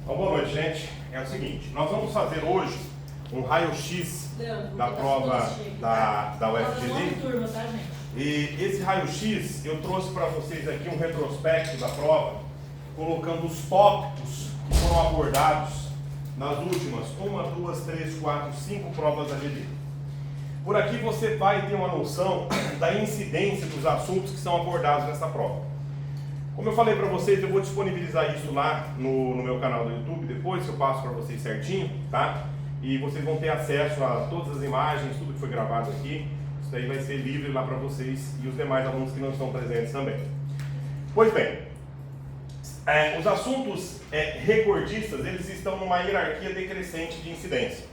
Então, boa noite, gente. É o seguinte, nós vamos fazer hoje um raio-x da prova da UFGD. E esse raio-x eu trouxe para vocês aqui um retrospecto da prova, colocando os tópicos que foram abordados nas últimas 1, 2, 3, 4, 5 provas da GD. Por aqui você vai ter uma noção da incidência dos assuntos que são abordados nessa prova. Como eu falei para vocês, eu vou disponibilizar isso lá no meu canal do YouTube depois, que eu passo para vocês certinho, tá? E vocês vão ter acesso a todas as imagens, tudo que foi gravado aqui. Isso aí vai ser livre lá para vocês e os demais alunos que não estão presentes também. Pois bem, os assuntos recordistas, eles estão numa hierarquia decrescente de incidência.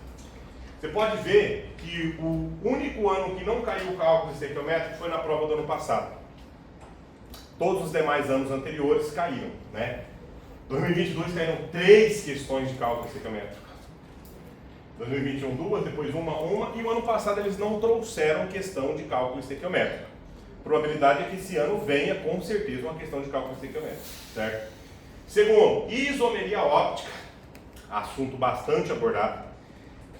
Você pode ver que o único ano que não caiu o cálculo estequiométrico foi na prova do ano passado. Todos os demais anos anteriores caíram, né? 2022 caíram 3 questões de cálculo estequiométrico. 2021 2, depois uma, e o ano passado eles não trouxeram questão de cálculo estequiométrico. A probabilidade é que esse ano venha com certeza uma questão de cálculo estequiométrico, certo? Segundo, isomeria óptica, assunto bastante abordado.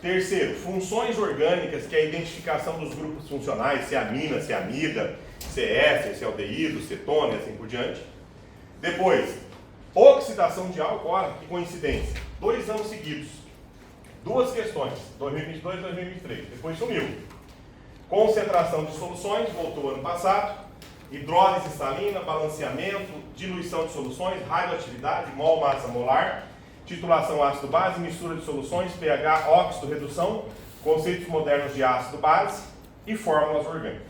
Terceiro, funções orgânicas, que é a identificação dos grupos funcionais, se é amina, se é amida, se é éster, se é aldeído, cetona e assim por diante. Depois, oxidação de álcool, olha que coincidência, 2 anos seguidos, 2 questões, 2022 e 2023, depois sumiu. Concentração de soluções, voltou ano passado, hidrólise salina, balanceamento, diluição de soluções, radioatividade, mol, massa molar, titulação ácido-base, mistura de soluções, pH, óxido, redução, conceitos modernos de ácido-base e fórmulas orgânicas.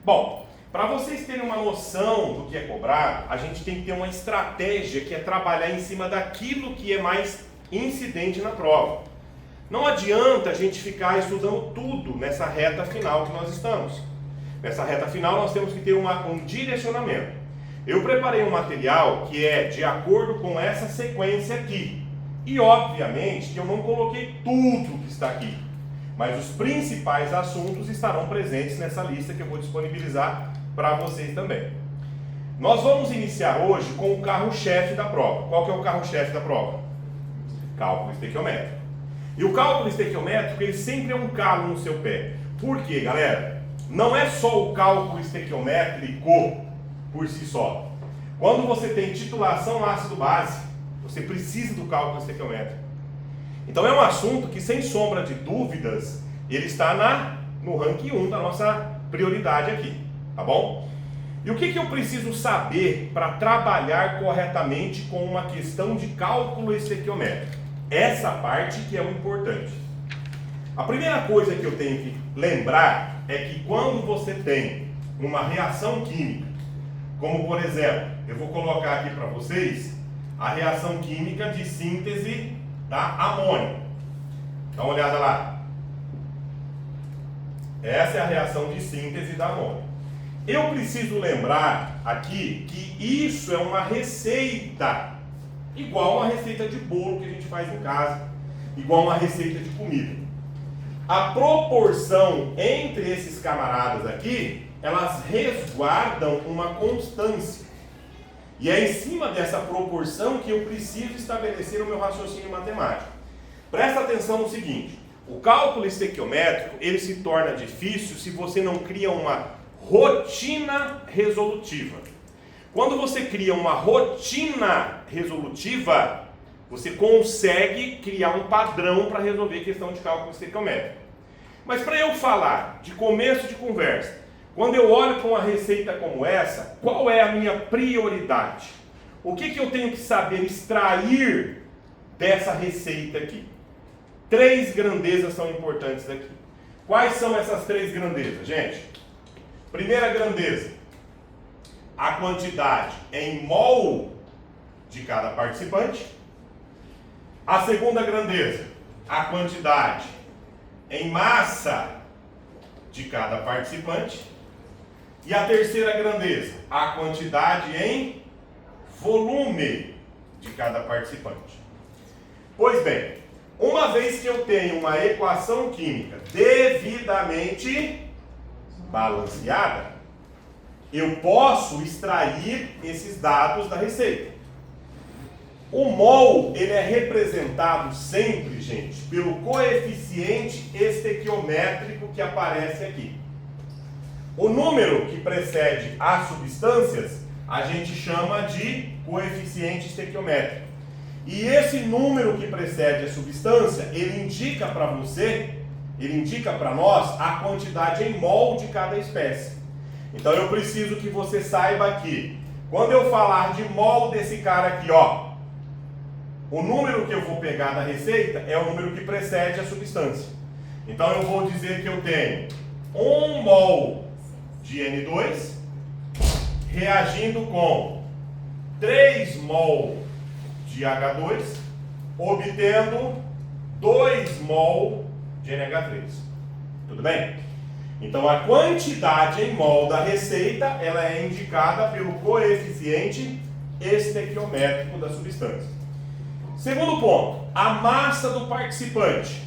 Bom, para vocês terem uma noção do que é cobrado, a gente tem que ter uma estratégia que é trabalhar em cima daquilo que é mais incidente na prova. Não adianta a gente ficar estudando tudo nessa reta final que nós estamos. Nessa reta final nós temos que ter um direcionamento. Eu preparei um material que é de acordo com essa sequência aqui. E obviamente que eu não coloquei tudo que está aqui. Mas os principais assuntos estarão presentes nessa lista que eu vou disponibilizar para vocês também. Nós vamos iniciar hoje com o carro-chefe da prova. Qual que é o carro-chefe da prova? Cálculo estequiométrico. E o cálculo estequiométrico, ele sempre é um calo no seu pé. Por quê, galera? Não é só o cálculo estequiométrico por si só. Quando você tem titulação ácido-base, você precisa do cálculo estequiométrico. Então é um assunto que, sem sombra de dúvidas, ele está no ranking 1 da nossa prioridade aqui, tá bom? E o que eu preciso saber para trabalhar corretamente com uma questão de cálculo estequiométrico? Essa parte que é o importante. A primeira coisa que eu tenho que lembrar é que quando você tem uma reação química, como por exemplo, eu vou colocar aqui para vocês a reação química de síntese da amônia. Dá uma olhada lá. Essa é a reação de síntese da amônia. Eu preciso lembrar aqui que isso é uma receita, igual uma receita de bolo que a gente faz em casa, igual uma receita de comida. A proporção entre esses camaradas aqui, elas resguardam uma constância. E é em cima dessa proporção que eu preciso estabelecer o meu raciocínio matemático. Presta atenção no seguinte, o cálculo estequiométrico, ele se torna difícil se você não cria uma rotina resolutiva. Quando você cria uma rotina resolutiva, você consegue criar um padrão para resolver a questão de cálculo estequiométrico. Mas para eu falar de começo de conversa, quando eu olho para uma receita como essa, qual é a minha prioridade? O que eu tenho que saber extrair dessa receita aqui? 3 grandezas são importantes aqui. Quais são essas 3 grandezas, gente? Primeira grandeza, a quantidade em mol de cada participante. A segunda grandeza, a quantidade em massa de cada participante. E a terceira grandeza, a quantidade em volume de cada participante. Pois bem, uma vez que eu tenho uma equação química devidamente balanceada, eu posso extrair esses dados da receita. O mol, ele é representado sempre, gente, pelo coeficiente estequiométrico que aparece aqui. O número que precede as substâncias, a gente chama de coeficiente estequiométrico. E esse número que precede a substância, ele indica para você, ele indica para nós a quantidade em mol de cada espécie. Então eu preciso que você saiba que, quando eu falar de mol desse cara aqui, ó, o número que eu vou pegar da receita é o número que precede a substância. Então eu vou dizer que eu tenho 1 mol de N2 reagindo com 3 mol de H2, obtendo 2 mol de NH3. Tudo bem? Então a quantidade em mol da receita, ela é indicada pelo coeficiente estequiométrico da substância. Segundo ponto, a massa do participante.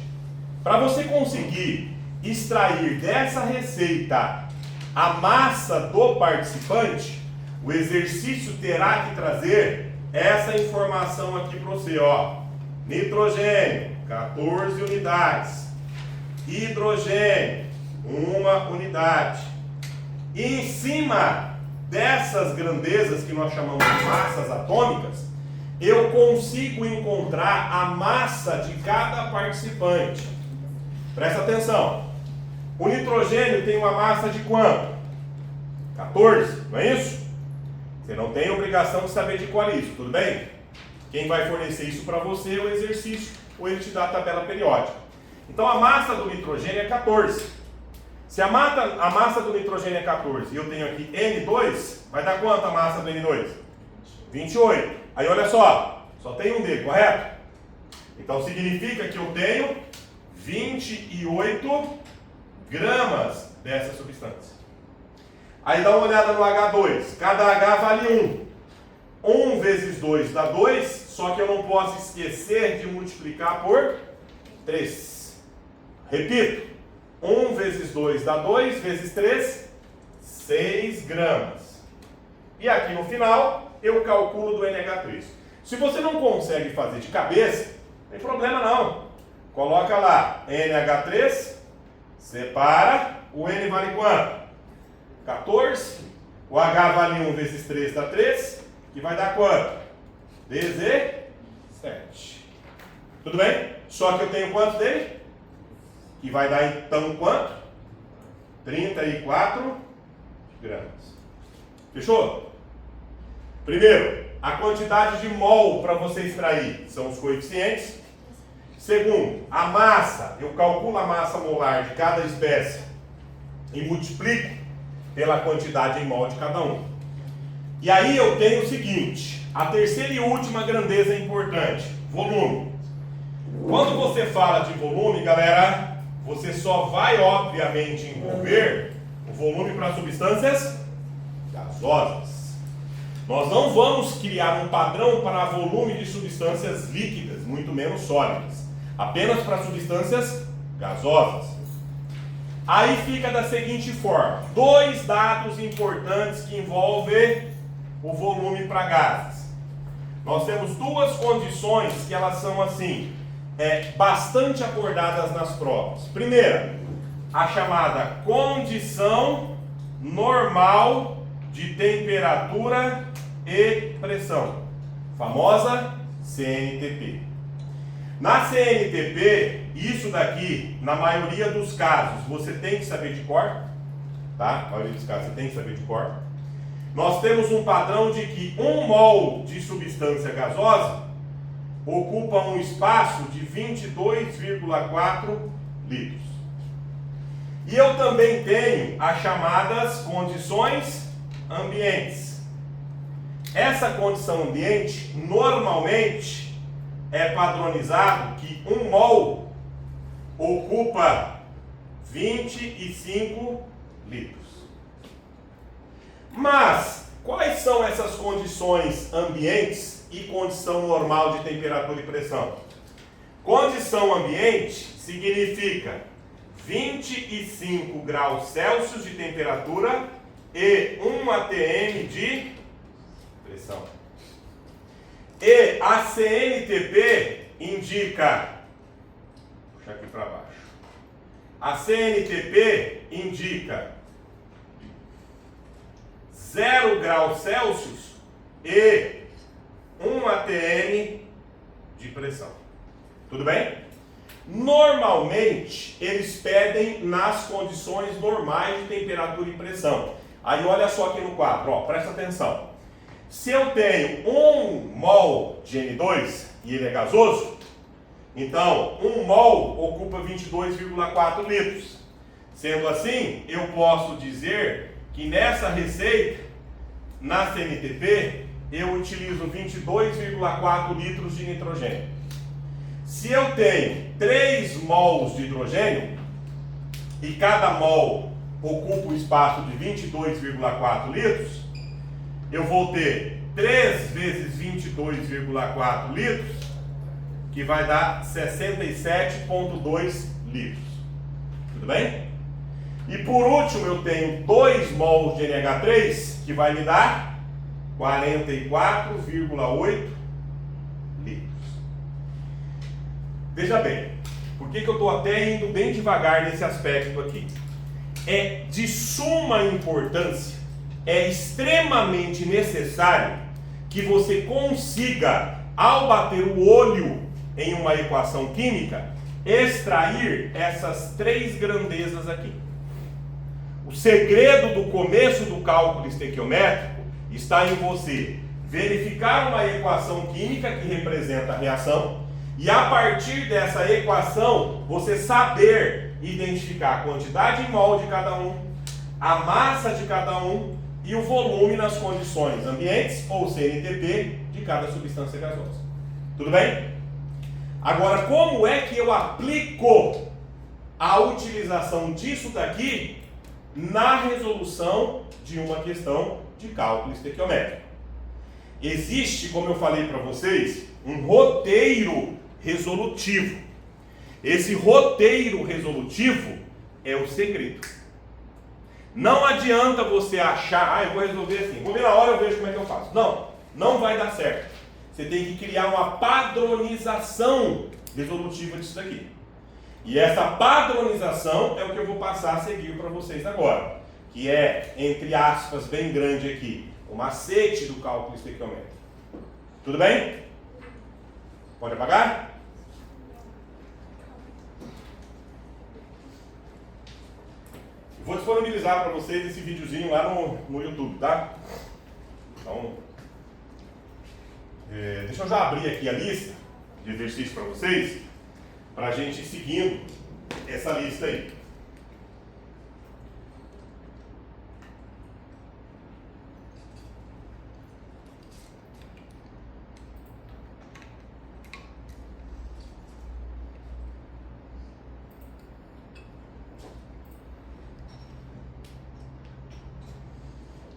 Para você conseguir extrair dessa receita a massa do participante, o exercício terá que trazer essa informação aqui para você, ó. Nitrogênio, 14 unidades. Hidrogênio, 1 unidade. E em cima dessas grandezas que nós chamamos de massas atômicas, eu consigo encontrar a massa de cada participante. Presta atenção. O nitrogênio tem uma massa de quanto? 14, não é isso? Você não tem obrigação de saber de qual é isso, tudo bem? Quem vai fornecer isso para você é o exercício, ou ele te dá a tabela periódica. Então a massa do nitrogênio é 14. Se a massa do nitrogênio é 14 e eu tenho aqui N2, vai dar quanto a massa do N2? 28. Aí olha só tem um dele, correto? Então significa que eu tenho 28 gramas dessa substância. Aí dá uma olhada no H2. Cada H vale 1. 1 vezes 2 dá 2, só que eu não posso esquecer de multiplicar por 3. Repito. 1 vezes 2 dá 2, vezes 3, 6 gramas. E aqui no final, eu calculo do NH3. Se você não consegue fazer de cabeça, não tem problema não. Coloca lá, NH3, separa, o N vale quanto? 14, o H vale 1 vezes 3 dá 3, que vai dar quanto? 17. Tudo bem? Só que eu tenho quanto dele? Que vai dar então quanto? 34 gramas. Fechou? Primeiro, a quantidade de mol para você extrair são os coeficientes. Segundo, a massa, eu calculo a massa molar de cada espécie e multiplico pela quantidade em mol de cada um. E aí eu tenho o seguinte, a terceira e última grandeza importante, volume. Quando você fala de volume, galera, você só vai, obviamente, envolver o volume para substâncias gasosas. Nós não vamos criar um padrão para volume de substâncias líquidas, muito menos sólidas. Apenas para substâncias gasosas. Aí fica da seguinte forma. 2 dados importantes que envolvem o volume para gases. Nós temos 2 condições que elas são assim, bastante abordadas nas provas. Primeira, a chamada condição normal de temperatura e pressão, famosa CNTP. Na CNTP, isso daqui, na maioria dos casos, você tem que saber de cor, tá? Na maioria dos casos você tem que saber de cor. Nós temos um padrão de que 1 mol de substância gasosa ocupa um espaço de 22,4 litros. E eu também tenho as chamadas condições ambientes. Essa condição ambiente, normalmente, é padronizado que 1 mol ocupa 25 litros. Mas, quais são essas condições ambientes e condição normal de temperatura e pressão? Condição ambiente significa 25 graus Celsius de temperatura e 1 atm de pressão. E a CNTP indica, puxa aqui para baixo, a CNTP indica 0 graus Celsius e 1 atm de pressão. Tudo bem? Normalmente, eles pedem nas condições normais de temperatura e pressão. Aí olha só aqui no quadro, ó, presta atenção. Se eu tenho 1 mol de N2 e ele é gasoso, então 1 mol ocupa 22,4 litros. Sendo assim, eu posso dizer que nessa receita, na CNTP, eu utilizo 22,4 litros de nitrogênio. Se eu tenho 3 mols de hidrogênio e cada mol ocupa o espaço de 22,4 litros, eu vou ter 3 vezes 22,4 litros, que vai dar 67,2 litros. Tudo bem? E por último eu tenho 2 mols de NH3, que vai me dar 44,8 litros. Veja bem, por que eu estou até indo bem devagar nesse aspecto aqui? É de suma importância, é extremamente necessário que você consiga, ao bater o olho em uma equação química, extrair essas 3 grandezas aqui. O segredo do começo do cálculo estequiométrico está em você verificar uma equação química que representa a reação e, a partir dessa equação, você saber identificar a quantidade em mol de cada um, a massa de cada um e o volume nas condições ambientes, ou CNTP, de cada substância gasosa. Tudo bem? Agora, como é que eu aplico a utilização disso daqui na resolução de uma questão de cálculo estequiométrico? Existe, como eu falei para vocês, um roteiro resolutivo. Esse roteiro resolutivo é o segredo. Não adianta você achar, eu vou resolver assim, vou ver na hora, eu vejo como é que eu faço. Não, não vai dar certo. Você tem que criar uma padronização resolutiva disso daqui. E essa padronização é o que eu vou passar a seguir para vocês agora, que é, entre aspas, bem grande aqui, o macete do cálculo estequiométrico. Tudo bem? Pode apagar? Vou disponibilizar para vocês esse videozinho lá no YouTube, tá? Então, deixa eu já abrir aqui a lista de exercícios para vocês, para a gente ir seguindo essa lista aí.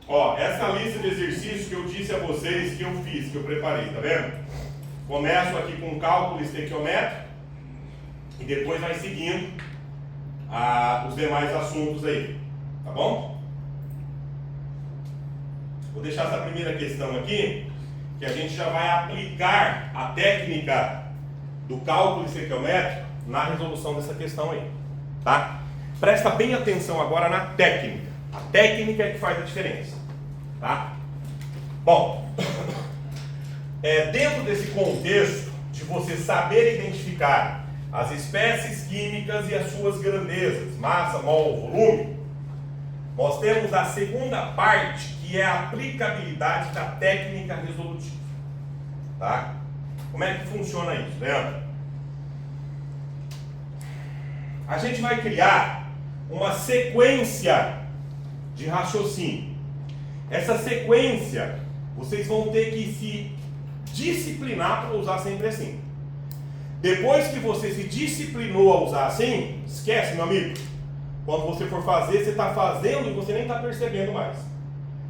Ó, essa lista de exercícios que eu disse a vocês que eu fiz, que eu preparei, tá vendo? Começo aqui com cálculo estequiométrico e depois vai seguindo os demais assuntos aí, tá bom? Vou deixar essa primeira questão aqui, que a gente já vai aplicar a técnica do cálculo estequiométrico na resolução dessa questão aí, tá? Presta bem atenção agora na técnica. A técnica é que faz a diferença, tá? Bom, dentro desse contexto de você saber identificar as espécies químicas e as suas grandezas, massa, mol, volume, nós temos a segunda parte, que é a aplicabilidade da técnica resolutiva, tá? Como é que funciona isso, Leandro? A gente vai criar uma sequência de raciocínio. Essa sequência, vocês vão ter que se disciplinar para usar sempre assim. Depois que você se disciplinou a usar assim, esquece, meu amigo. Quando você for fazer, você está fazendo e você nem está percebendo mais.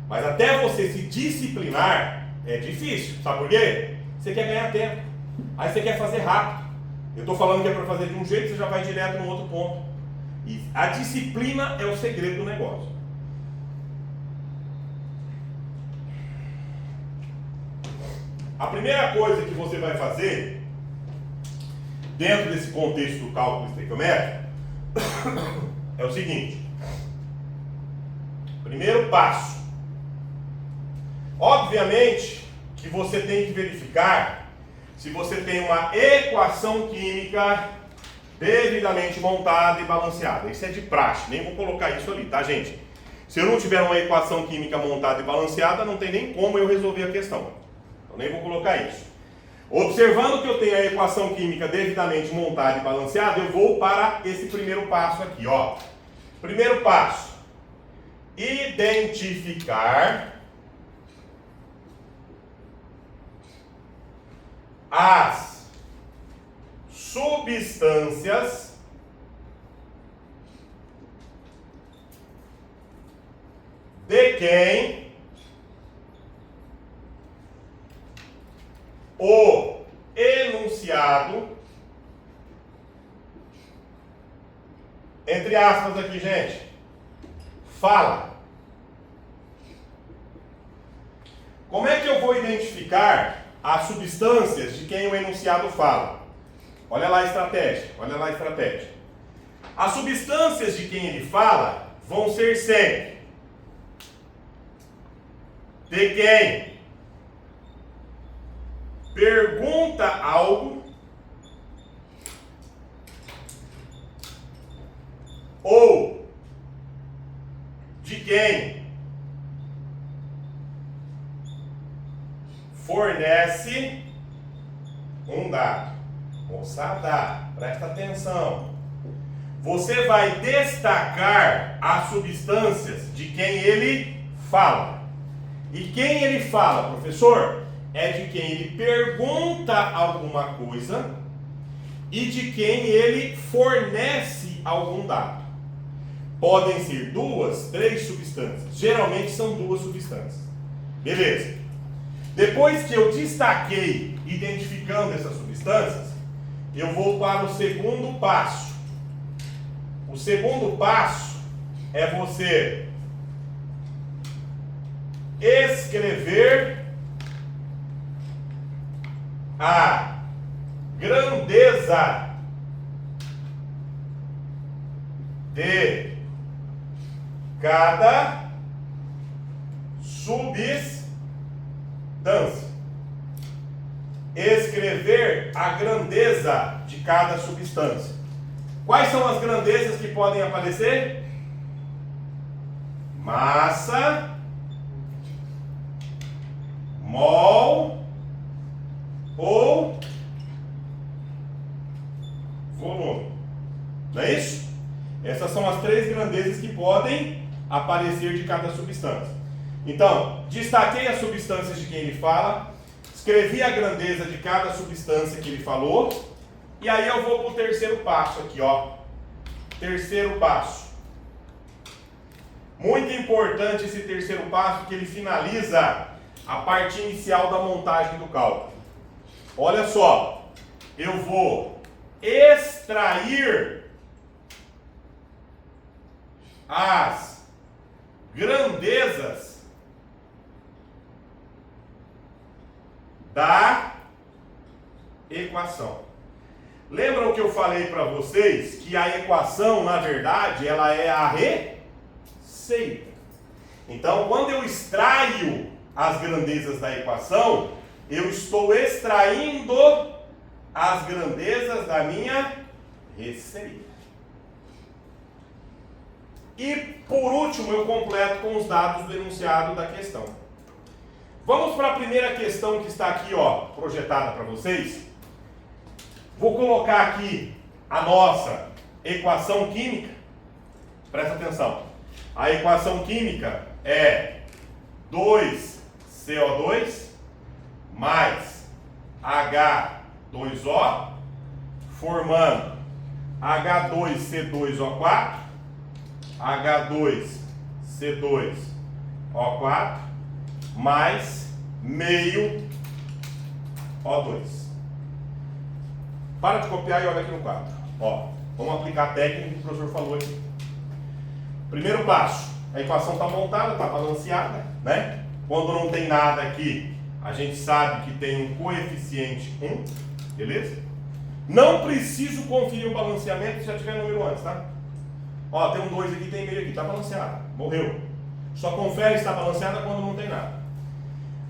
Mas até você se disciplinar, é difícil. Sabe por quê? Você quer ganhar tempo. Aí você quer fazer rápido. Eu estou falando que é para fazer de um jeito, você já vai direto no outro ponto. E a disciplina é o segredo do negócio. A primeira coisa que você vai fazer, dentro desse contexto do cálculo estequiométrico, é o seguinte. Primeiro passo. Obviamente que você tem que verificar se você tem uma equação química devidamente montada e balanceada. Isso é de praxe, nem vou colocar isso ali, tá, gente? Se eu não tiver uma equação química montada e balanceada, não tem nem como eu resolver a questão. Então nem vou colocar isso. Observando que eu tenho a equação química devidamente montada e balanceada, eu vou para esse primeiro passo aqui, ó. Primeiro passo. Identificar as substâncias de quem o enunciado, entre aspas aqui, gente, fala. Como é que eu vou identificar as substâncias de quem o enunciado fala? Olha lá a estratégia, olha lá a estratégia. As substâncias de quem ele fala vão ser sempre de quem pergunta algo ou de quem fornece um dado. Moçada, presta atenção. Você vai destacar as substâncias de quem ele fala. E quem ele fala, professor? É de quem ele pergunta alguma coisa e de quem ele fornece algum dado. Podem ser 2, 3 substâncias. Geralmente são 2 substâncias. Beleza. Depois que eu destaquei, identificando essas substâncias, eu vou para o segundo passo. O segundo passo é você escrever a grandeza de cada substância. Escrever a grandeza de cada substância. Quais são as grandezas que podem aparecer? Massa, mol ou volume. Não é isso? Essas são as 3 grandezas que podem aparecer de cada substância. Então, destaquei as substâncias de quem ele fala, escrevi a grandeza de cada substância que ele falou, e aí eu vou para o terceiro passo aqui, ó. Terceiro passo. Muito importante esse terceiro passo, porque ele finaliza a parte inicial da montagem do cálculo. Olha só, eu vou extrair as grandezas da equação. Lembram que eu falei para vocês que a equação, na verdade, ela é a receita. Então, quando eu extraio as grandezas da equação, eu estou extraindo as grandezas da minha receita. E, por último, eu completo com os dados do enunciado da questão. Vamos para a primeira questão que está aqui, ó, projetada para vocês. Vou colocar aqui a nossa equação química. Presta atenção. A equação química é 2CO2 mais H2O, formando H2C2O4, H2C2O4, mais meio O2. Para de copiar e olha aqui no quadro. Ó, vamos aplicar a técnica que o professor falou aqui. Primeiro passo, a equação está montada, está balanceada, né? Quando não tem nada aqui, A gente sabe que tem um coeficiente 1, beleza? Não preciso conferir o balanceamento se já tiver número antes, tá? Ó, tem um 2 aqui, tem meio aqui, tá balanceado, morreu. Só confere se está balanceada quando não tem nada.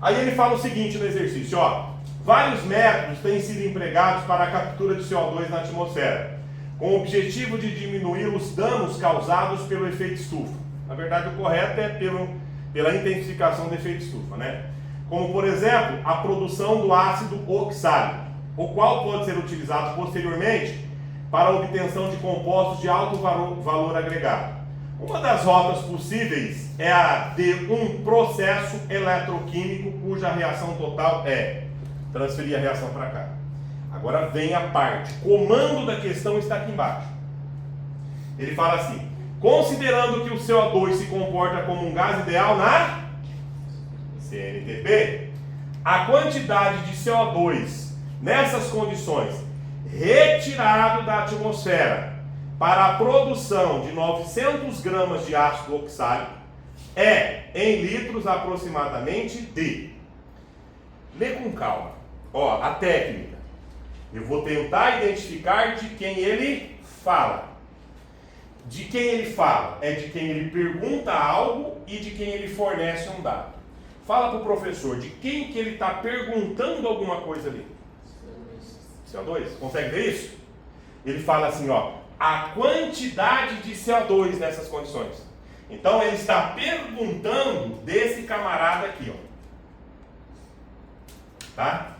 Aí ele fala o seguinte no exercício, ó. Vários métodos têm sido empregados para a captura de CO2 na atmosfera, com o objetivo de diminuir os danos causados pelo efeito estufa. Na verdade, o correto é pela intensificação do efeito estufa, né? Como, por exemplo, a produção do ácido oxálico, o qual pode ser utilizado posteriormente para a obtenção de compostos de alto valor agregado. Uma das rotas possíveis é a de um processo eletroquímico cuja reação total é transferir a reação para cá. Agora vem a parte, comando da questão está aqui embaixo. Ele fala assim, considerando que o CO2 se comporta como um gás ideal na CNTP, a quantidade de CO2 nessas condições retirado da atmosfera para a produção de 900 gramas de ácido oxálico é, em litros aproximadamente, de... Lê com calma. Ó, a técnica. Eu vou tentar identificar de quem ele fala. De quem ele fala é de quem ele pergunta algo e de quem ele fornece um dado. Fala para o professor de quem que ele está perguntando alguma coisa ali. CO2. Consegue ver isso? Ele fala assim, ó, a quantidade de CO2 nessas condições. Então ele está perguntando desse camarada aqui, ó. Tá?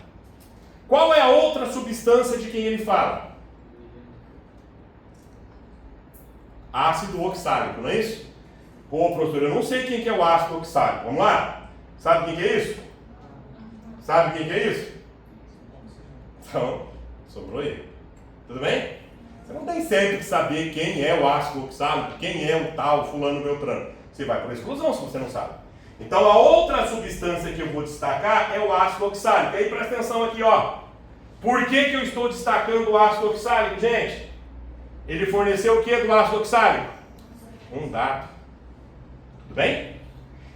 Qual é a outra substância de quem ele fala? Ácido oxálico, não é isso? Pô, professor, eu não sei quem que é o ácido oxálico. Vamos lá? Sabe quem que é isso? Sabe quem que é isso? Então, sobrou ele. Tudo bem? Você não tem sempre que saber quem é o ácido oxálico, quem é o tal fulano beltrano. Você vai por exclusão se você não sabe. Então a outra substância que eu vou destacar é o ácido oxálico. Aí presta atenção aqui, ó. Por que eu estou destacando o ácido oxálico, gente? Ele forneceu o que do ácido oxálico? Um dado. Tudo bem?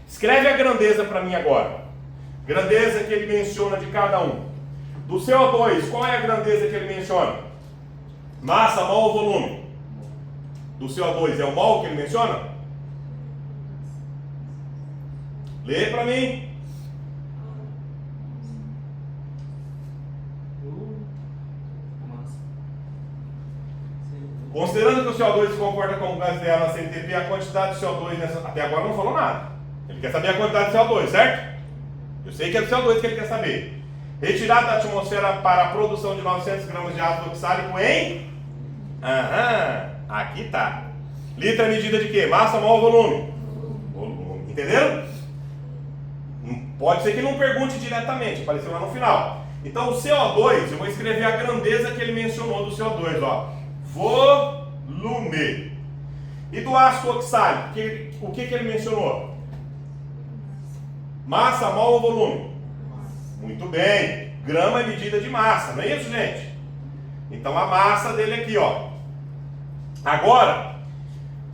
Escreve a grandeza para mim agora. Grandeza que ele menciona de cada um. Do CO2, qual é a grandeza que ele menciona? Massa, mol ou volume? Do CO2 é o mol que ele menciona? Lê para mim. Considerando que o CO2 se comporta como gás ideal na CNTP, a quantidade de CO2 nessa... Até agora não falou nada. Ele quer saber a quantidade de CO2, certo? Eu sei que é do CO2 que ele quer saber. Retirado da atmosfera para a produção de 900 gramas de ácido oxálico em... aqui tá. Litro é medida de quê? Massa, mol ou volume? Volume. Entenderam? Pode ser que não pergunte diretamente, apareceu lá no final. Então o CO2, eu vou escrever a grandeza que ele mencionou do CO2, ó. Volume. E do ácido oxálico, o que ele mencionou? Massa, mol ou volume? Muito bem. Grama é medida de massa, não é isso, gente? Então a massa dele aqui, ó. Agora,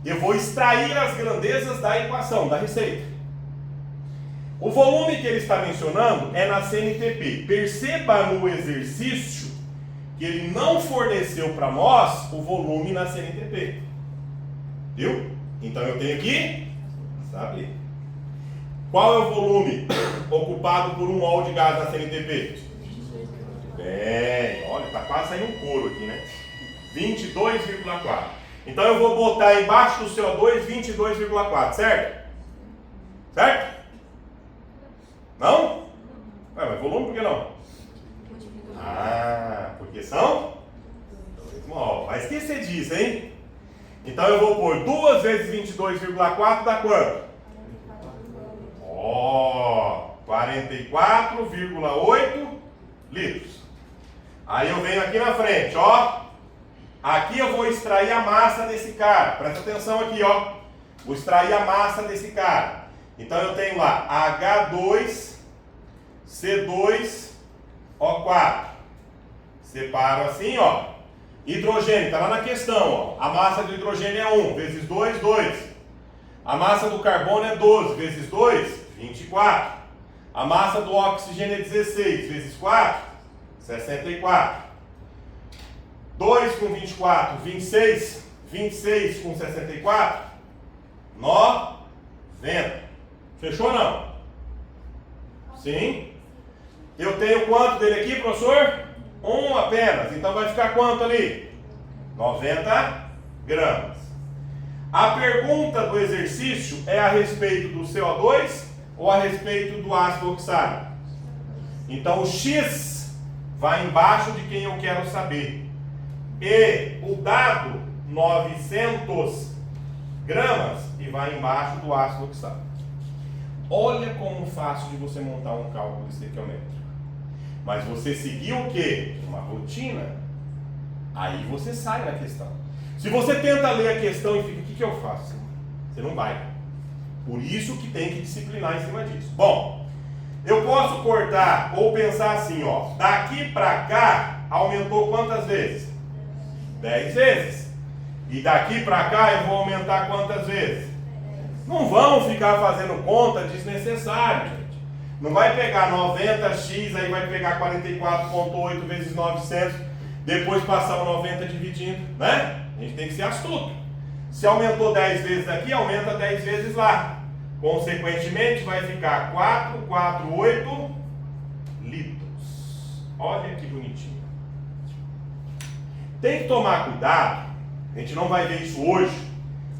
eu vou extrair as grandezas da equação, da receita. O volume que ele está mencionando é na CNTP. Perceba no exercício que ele não forneceu para nós o volume na CNTP. Viu? Então eu tenho que saber. Qual é o volume ocupado por 1 mol de gás na CNTP? Bem, olha, tá quase saindo um couro aqui, né? 22,4. Então eu vou botar embaixo do CO2 22,4, certo? Certo? Não? Mas volume por que não? Porque são 2 mol. Vai esquecer disso, hein? Então eu vou pôr 2 vezes 22,4 dá quanto? 44,8 litros. Aí eu venho aqui na frente, ó. Aqui eu vou extrair a massa desse cara. Presta atenção aqui, ó. Vou extrair a massa desse cara. Então eu tenho lá H2C2O4. Separo assim, ó. Hidrogênio, tá lá na questão, ó. A massa do hidrogênio é 1 vezes 2, 2. A massa do carbono é 12 vezes 2, 24. A massa do oxigênio é 16 vezes 4, 64. 2 com 24, 26. 26 com 64, 90. Fechou ou não? Sim. Eu tenho quanto dele aqui, professor? 1 apenas. Então vai ficar quanto ali? 90 gramas. A pergunta do exercício é a respeito do CO2 ou a respeito do ácido oxálico? Então o X vai embaixo de quem eu quero saber. E o dado 900 gramas e vai embaixo do ácido oxálico. Olha como fácil de você montar um cálculo estequiométrico. Mas você seguir o quê? Uma rotina. Aí você sai na questão. Se você tenta ler a questão e fica, o que eu faço? Você não vai. Por isso que tem que disciplinar em cima disso. Bom, eu posso cortar ou pensar assim, ó. Daqui para cá aumentou quantas vezes? 10 vezes. E daqui para cá eu vou aumentar quantas vezes? Não vamos ficar fazendo conta desnecessário, gente. Não vai pegar 90x, aí vai pegar 44,8 vezes 900, depois passar o 90 dividindo, né? A gente tem que ser astuto. Se aumentou 10 vezes aqui, aumenta 10 vezes lá. Consequentemente, vai ficar 448 litros. Olha que bonitinho. Tem que tomar cuidado, a gente não vai ver isso hoje,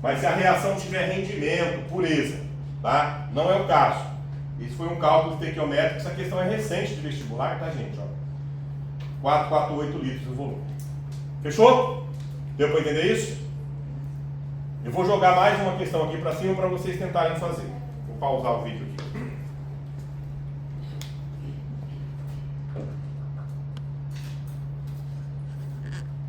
mas se a reação tiver rendimento, pureza, tá? Não é o caso. Isso foi um cálculo estequiométrico, essa questão é recente de vestibular, tá, gente? Ó. 448 litros o volume. Fechou? Deu para entender isso? Eu vou jogar mais uma questão aqui para cima para vocês tentarem fazer. Vou pausar o vídeo aqui.